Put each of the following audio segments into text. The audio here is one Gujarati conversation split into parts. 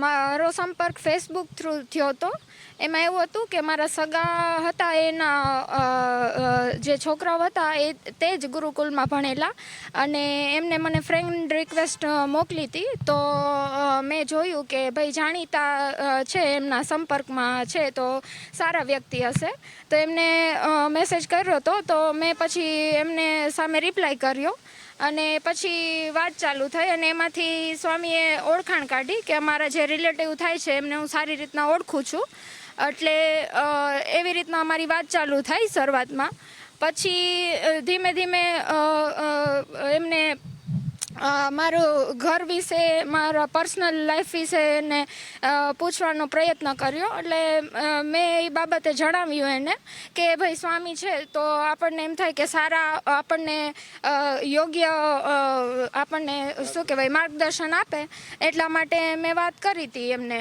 મારો સંપર્ક ફેસબુક થ્રુ થયો હતો. એમાં એવું હતું કે મારા સગા હતા, એના જે છોકરાઓ હતા એ તે જ ગુરુકુલમાં ભણેલા, અને એમને મને ફ્રેન્ડ રિક્વેસ્ટ મોકલી હતી. તો મેં જોયું કે ભાઈ જાણીતા છે, એમના સંપર્કમાં છે, તો સારા વ્યક્તિ હશે. તો એમને મેસેજ કર્યો હતો. તો મેં પછી એમને સામે રિપ્લાય કર્યો અને પછી વાત ચાલુ થઈ. અને એમાંથી સ્વામીએ ઓળખાણ કાઢી કે અમારા જે રિલેટિવ થાય છે એમને હું સારી રીતના ઓળખું છું. એટલે એવી રીતના અમારી વાત ચાલુ થઈ શરૂઆતમાં. પછી ધીમે ધીમે એમને મારું ઘર વિશે, મારા પર્સનલ લાઈફ વિશે એને પૂછવાનો પ્રયત્ન કર્યો. એટલે મેં એ બાબતે જણાવ્યું એને કે ભાઈ સ્વામી છે તો આપણને એમ થાય કે સારા આપણને યોગ્ય આપણને શું કહેવાય માર્ગદર્શન આપે, એટલા માટે મેં વાત કરી હતી એમને.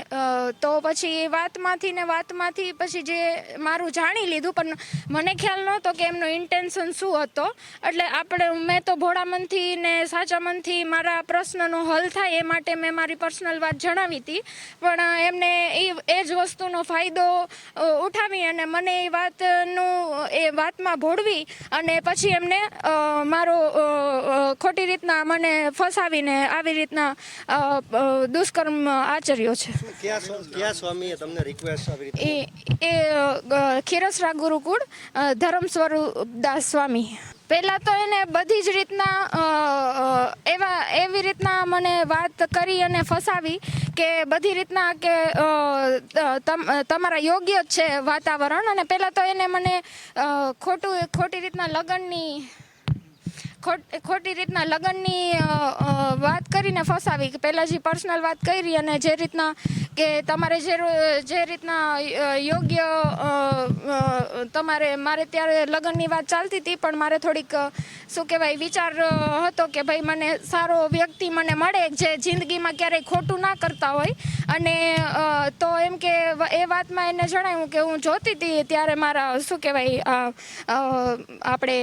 તો પછી વાતમાંથી પછી જે મારું જાણી લીધું, પણ મને ખ્યાલ નહોતો કે એમનો ઇન્ટેન્શન શું હતો. એટલે મેં તો ભોળા મનથી ને સાચા મનથી મારા પ્રશ્નનો હલ થાય એ માટે મેં મારી પર્સનલ વાત જણાવી હતી. પણ એમને એ જ વસ્તુનો ફાયદો ઉઠાવી અને મને એ વાતમાં ભોળવી અને પછી એમને મારો ખોટી રીતના મને ફસાવીને આવી રીતના દુષ્કર્મ આચર્યો છે. ક્યાં સ્વામીએ તમને રિક્વેસ્ટ આવી રીતે? એ ખીરસરા ગુરુકુળ ધર્મ સ્વરૂપદાસ સ્વામી. પહેલાં તો એને બધી જ રીતના એવી રીતના મને વાત કરી અને ફસાવી કે બધી રીતના કે તમારા યોગ્ય જ છે વાતાવરણ. અને પહેલાં તો એને મને ખોટી રીતના લગ્નની વાત કરીને ફસાવી. પહેલાં જે પર્સનલ વાત કરી અને જે રીતના કે તમારે જે રીતના યોગ્ય મારે ત્યારે લગ્નની વાત ચાલતી હતી, પણ મારે થોડીક શું કહેવાય વિચાર હતો કે ભાઈ મને સારો વ્યક્તિ મને મળે જે જિંદગીમાં ક્યારેય ખોટું ના કરતા હોય. અને તો એમ કે એ વાતમાં એને જણાવ્યું કે હું જોતી હતી ત્યારે મારા શું કહેવાય આપણે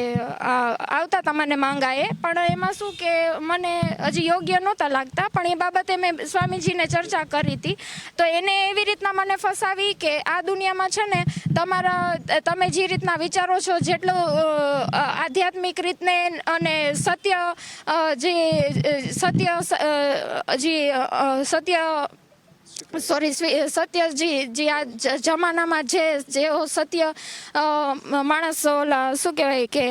આવતા હતા મને માંગાએ, પણ એમાં શું કે મને હજી યોગ્ય નહોતા લાગતા. પણ એ બાબતે મેં સ્વામીજીને ચર્ચા કરી હતી. તો એને એવી રીતના મને ફસાવી કે આ દુનિયામાં છે ને તમે જે રીતના વિચારો છો, જેટલું આધ્યાત્મિક રીતને અને સત્ય જે આ જમાનામાં જેવો સત્ય માણસ ઓલા શું કહેવાય કે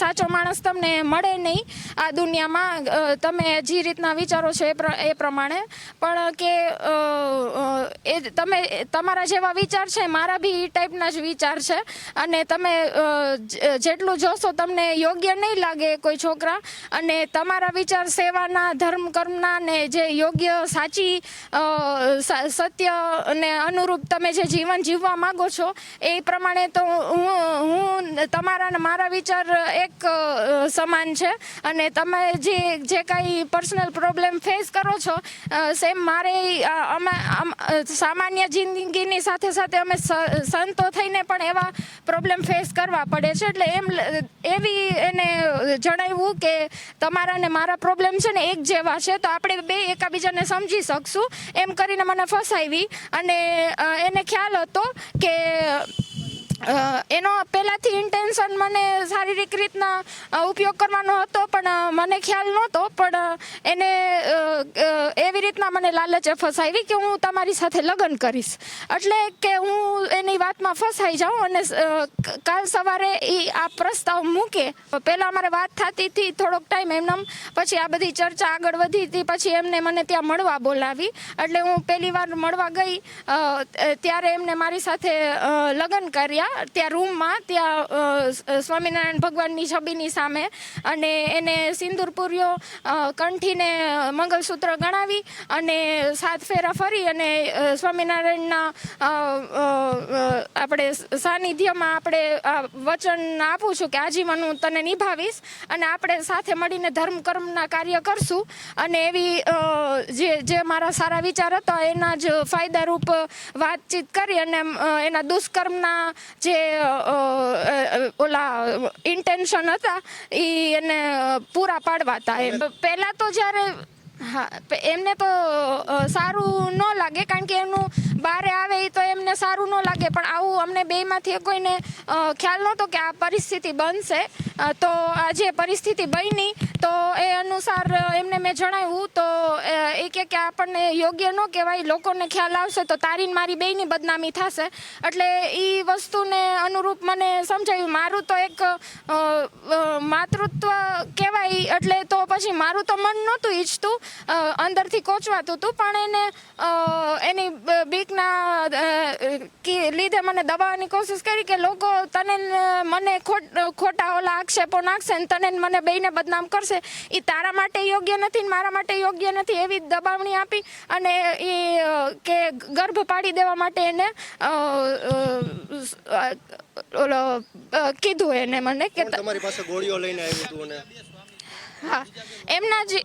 સાચો માણસ તમને મળે નહીં આ દુનિયામાં, તમે જે રીતના વિચારો છો એ પ્રમાણે. પણ કે તમારા જેવા વિચાર છે, મારા બી એ ટાઈપના જ વિચાર છે. અને તમે જેટલું જોશો તમને યોગ્ય નહીં લાગે કોઈ છોકરા. અને તમારા વિચાર સેવાના, ધર્મ કર્મના ને જે યોગ્ય સાચી સત્ય અને અનુરૂપ તમે જે જીવન જીવવા માંગો છો એ પ્રમાણે તો હું તમારા અને મારા વિચાર એક સમાન છે. અને તમે જે કાંઈ પર્સનલ પ્રોબ્લેમ ફેસ કરો છો, સેમ મારે સામાન્ય જિંદગીની સાથે સાથે અમે સંતો થઈને પણ એવા પ્રોબ્લેમ ફેસ કરવા પડે છે. એટલે એવી એને જણાવ્યું કે તમારા ને મારા પ્રોબ્લેમ છે ને એક જેવા છે, તો આપણે બે એકાબીજાને સમજી શકશું. એમ કરીને મને ફસાવી. અને એને ખ્યાલ હતો કે એનો પહેલાંથી ઇન્ટેન્શન મને શારીરિક રીતના ઉપયોગ કરવાનો હતો, પણ મને ખ્યાલ નહોતો. પણ એને એવી રીતના મને લાલચે ફસાવી કે હું તમારી સાથે લગ્ન કરીશ. એટલે કે હું એની વાતમાં ફસાઈ જાઉં અને કાલ સવારે આ પ્રસ્તાવ મૂકે. પહેલાં અમારે વાત થતી હતી થોડોક ટાઈમ એમનેમ, પછી આ બધી ચર્ચા આગળ વધી હતી. પછી એમને મને ત્યાં મળવા બોલાવી. એટલે હું પહેલી વાર મળવા ગઈ ત્યારે એમને મારી સાથે લગ્ન કર્યા ત્યાં રૂમમાં, ત્યાં સ્વામિનારાયણ ભગવાનની છબીની સામે. અને એને સિંદૂર પૂર્યો, કંઠીને મંગલસૂત્ર ગણાવી અને 7 ફેરા ફરી અને સ્વામિનારાયણના આપણે સાનિધ્યમાં આપણે વચન આપું છું કે આજીવન હું તને નિભાવીશ અને આપણે સાથે મળીને ધર્મ કર્મના કાર્ય કરશું. અને એવી જે મારા સારા વિચાર હતા એના જ ફાયદારૂપ વાતચીત કરી અને એના દુષ્કર્મના જે ઓલા ઇન્ટેન્શન હતા એ એને પૂરા પાડવા હતા. પહેલાં તો જ્યારે હા એમને તો સારું ન લાગે, કારણ કે એમનું બારે આવે એ તો એમને સારું ન લાગે, પણ આવું અમને બેમાંથી કોઈને ખ્યાલ નહોતો કે આ પરિસ્થિતિ બનશે. તો આ જે પરિસ્થિતિ બની તો એ અનુસાર એમને મેં જણાવ્યું તો એ કે આપણને યોગ્ય ન કહેવાય, લોકોને ખ્યાલ આવશે તો તારી ને મારી બેયની બદનામી થશે. એટલે એ વસ્તુને અનુરૂપ મને સમજાવ્યું. મારું તો એક માતૃત્વ કહેવાય, એટલે તો પછી મારું તો મન નહોતું ઈચ્છતું, અંદરથી કોચવાતું હતું, પણ એને એની બીકના લીધે મને દબાવવાની કોશિશ કરી કે લોકો તને મને ખોટા ઓલા આક્ષેપો નાખશે ને તને મને બેયને બદનામ કરશે, એ તારા માટે યોગ્ય નથી ને મારા માટે યોગ્ય નથી, એવી દબાવણી આપી અને એ કે ગર્ભ પાડી દેવા માટે એને ઓલો કીધું એને મને કે તમારી પાસે ગોળીઓ લઈને આવ્યું હતું અને હા એમના જે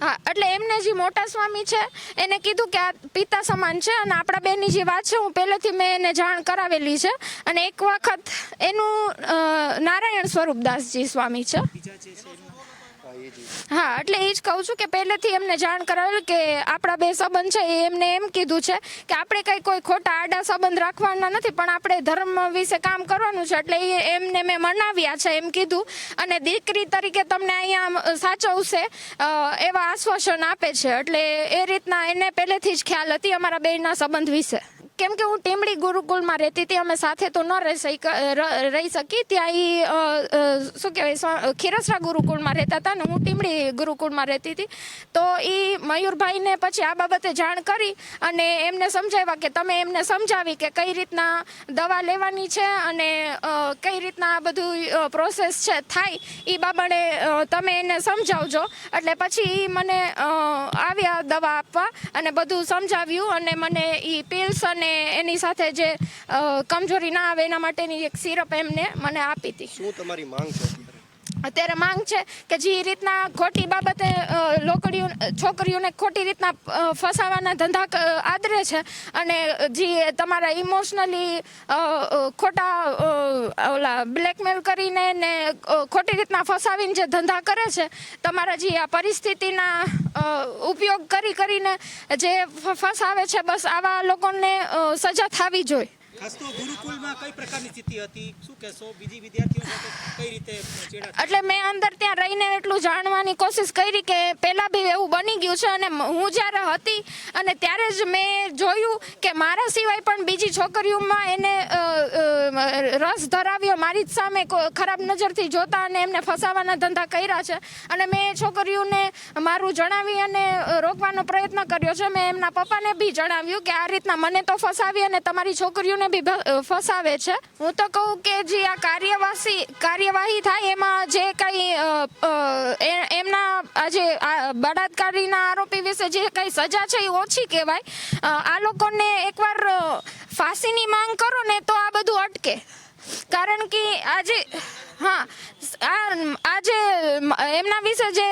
હા એટલે એમને જે મોટા સ્વામી છે એને કીધું કે આ પિતા સમાન છે અને આપણા બેની જે વાત છે હું પહેલેથી મેં એને જાણ કરાવેલી છે. અને એક વખત એનું નારાયણ સ્વરૂપદાસજી સ્વામી છે. હા એટલે એ જ કહું છું કે પહેલેથી એમને જાણ કરાવેલી કે આપણા બે સંબંધ છે. એમને એમ કીધું છે કે આપણે કંઈ કોઈ ખોટા આડા સંબંધ રાખવાના નથી, પણ આપણે ધર્મ વિશે કામ કરવાનું છે. એટલે એમને મેં મનાવ્યા છે એમ કીધું, અને દીકરી તરીકે તમને અહીંયા સાચવશે એવા આશ્વાસન આપે છે. એટલે એ રીતના એને પહેલેથી જ ખ્યાલ હતી અમારા બેયના સંબંધ વિશે. કેમ કે હું ટીમડી ગુરુકુળમાં રહેતી હતી, અમે સાથે તો ન રહી શકી. ત્યાં એ શું કહેવાય ખીરસરા ગુરુકુળમાં રહેતા હતા ને હું ટીમડી ગુરુકુળમાં રહેતી હતી. તો એ મયુરભાઈને પછી આ બાબતે જાણ કરી અને એમને સમજાવ્યા કે તમે એમને સમજાવી કે કઈ રીતના દવા લેવાની છે અને કઈ રીતના આ બધું પ્રોસેસ છે થાય એ બાબતે તમે એને સમજાવજો. એટલે પછી એ મને આવ્યા દવા આપવા અને બધું સમજાવ્યું અને મને એ પિલ્સ અને એની સાથે જે કમજોરી ના આવે એના માટેની એક સિરપ એમને મને આપી હતી. શું તમારી માંગ છે અત્યારે માંગ છે કે જે રીતના ખોટી બાબતે છોકરીઓને ખોટી રીતના ફસાવાના ધંધા આદરે છે અને જે તમારા ઇમોશનલી ખોટા ઓલા બ્લેકમેલ કરીને ને ખોટી રીતના ફસાવીને જે ધંધા કરે છે, તમારા જે આ પરિસ્થિતિના ઉપયોગ કરીને જે ફસાવે છે, બસ આવા લોકોને સજા થવી જોઈએ. ખાસ તો ગુરુકુળમાં કઈ પ્રકારની સ્થિતિ હતી, શું કહેશો? બીજી વિદ્યાર્થીઓ સાથે કઈ રીતે ચેડા? એટલે મેં અંદર ત્યાં રહીને એટલું જાણવાની કોશિશ કરી કે પહેલાં બી એવું બની ગયું છે અને હું જ્યારે હતી અને ત્યારે જ મેં જોયું કે મારા સિવાય પણ બીજી છોકરીઓમાં એને રસ ધરાવ્યો, મારી જ સામે ખરાબ નજરથી જોતા અને એમને ફસાવાના ધંધા કર્યા છે. અને મેં છોકરીઓને મારું જણાવી અને રોકવાનો પ્રયત્ન કર્યો છે. મેં એમના પપ્પાને બી જણાવ્યું કે આ રીતના મને તો ફસાવી અને તમારી છોકરીઓને બી ફસાવે છે. હું તો કહું કે જે આ કાર્યવાહી થાય એમાં જે કંઈ એમના આજે બળાત્કારીના આરોપી વિશે જે કંઈ સજા છે એ ઓછી કહેવાય. આ લોકોને એકવાર ફાંસીની માંગ કરો ને તો આ બધું અટકે, કારણ કે આજે આજે એમના વિશે જે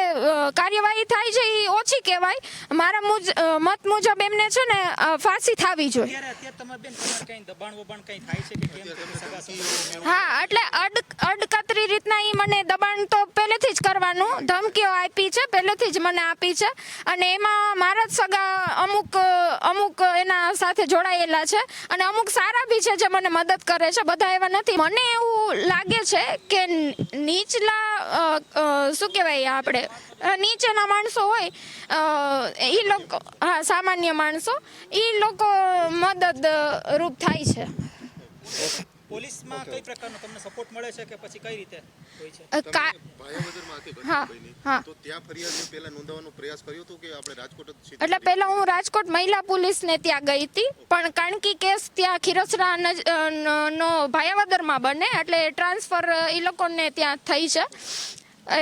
કાર્યવાહી થાય છે એ ઓછી કહેવાય. મારા મત મુજબ એમને છે ને ફાંસી થવી જોઈએ. હા એટલે અડકતરી રીતના એ મને દબાણ તો પહેલેથી જ કરવાનું ધમકીઓ આપી છે, પહેલેથી જ મને આપી છે. અને એમાં મારા જ સગા અમુક એના સાથે જોડાયેલા છે અને અમુક સારા બી છે જે મને મદદ કરે છે, બધા એવા નથી. મને એવું લાગે છે કે નીચલા શું કહેવાય આપણે નીચેના માણસો હોય એ લોકો, હા સામાન્ય માણસો, એ લોકો મદદરૂપ થાય છે. પોલીસમાં કઈ પ્રકારનો તમને સપોર્ટ મળે છે કે પછી કઈ રીતે હોય છે? તો ત્યાં ફરિયાદ પહેલા નોંધવાનો પ્રયાસ કર્યો હતો કે આપણે રાજકોટ જ? એટલે પહેલા હું રાજકોટ મહિલા પોલીસને ત્યાં ગઈ હતી, પણ કારણ કે કેસ ત્યાં ખીરસરા નો ભાયાવદરમાં બને એટલે ટ્રાન્સફર એ લોકોને ત્યાં થઈ છે.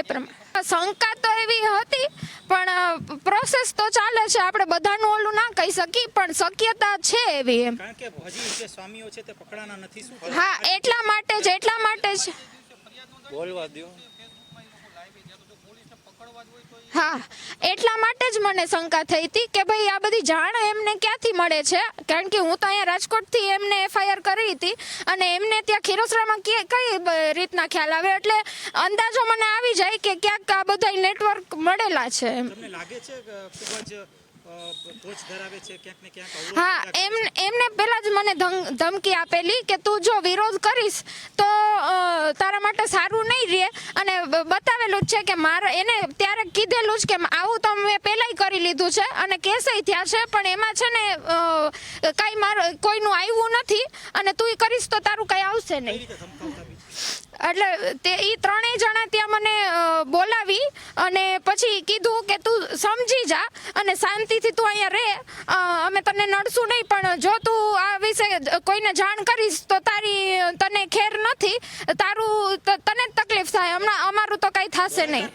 એ પ્રમાણે શંકા તો એવી હતી, પણ પ્રોસેસ તો ચાલે છે. આપણે બધાનું ઓલું ના કહી શકીએ, પણ શક્યતા છે એવી એમ. કારણ કે હજી જે સ્વામીઓ છે તે પકડાના નથી. શું? હા એટલા માટે જ બોલવા દો. હા, એટલા માટે જ મને શંકા થઈ હતી કે ભાઈ આ બધી જાણ એમને ક્યાંથી મળે છે, કારણ કે હું તો અહીંયા રાજકોટથી એમને એફઆઈઆર કરી હતી અને એમને ત્યાં ખીરોસરામાં કઈ રીતના ખ્યાલ આવે, એટલે અંદાજો મને આવી જાય કે ક્યાંક આ બધા નેટવર્ક મળેલા છે એમ. તમને લાગે છે કે ખૂબ જ પહોંચ ધરાવે છે ક્યાંક ને ક્યાંક અવરોધ હા, પેદા કરે? એમને પહેલા જ મને ધમકી આપેલી કે તું જો વિરોધ કરીશ તો તારા માટે સારું નહીં રહે, અને બતાવેલું જ છે કે મારે એને ત્યારે કીધેલું જ કે આવું તો મેં પહેલાંય કરી લીધું છે અને કેસેય થયા છે, પણ એમાં છે ને કાંઈ મારું કોઈનું આવ્યું નથી અને તું કરીશ તો તારું કાંઈ આવશે કઈ નહીં. રીતે ધમકાવતા બીજું? એટલે તે એ ત્રણેય જણા ત્યાં મને બોલાવી અને પછી કીધું કે તું સમજી જા અને શાંતિથી તું અહીંયા રહે, અમે તને નડશું નહીં, પણ જો તું આ વિશે કોઈને જાણ કરીશ તો તને ખેર નથી, તને જ તકલીફ થાય, હમણાં અમારું તો કાંઈ થશે નહીં.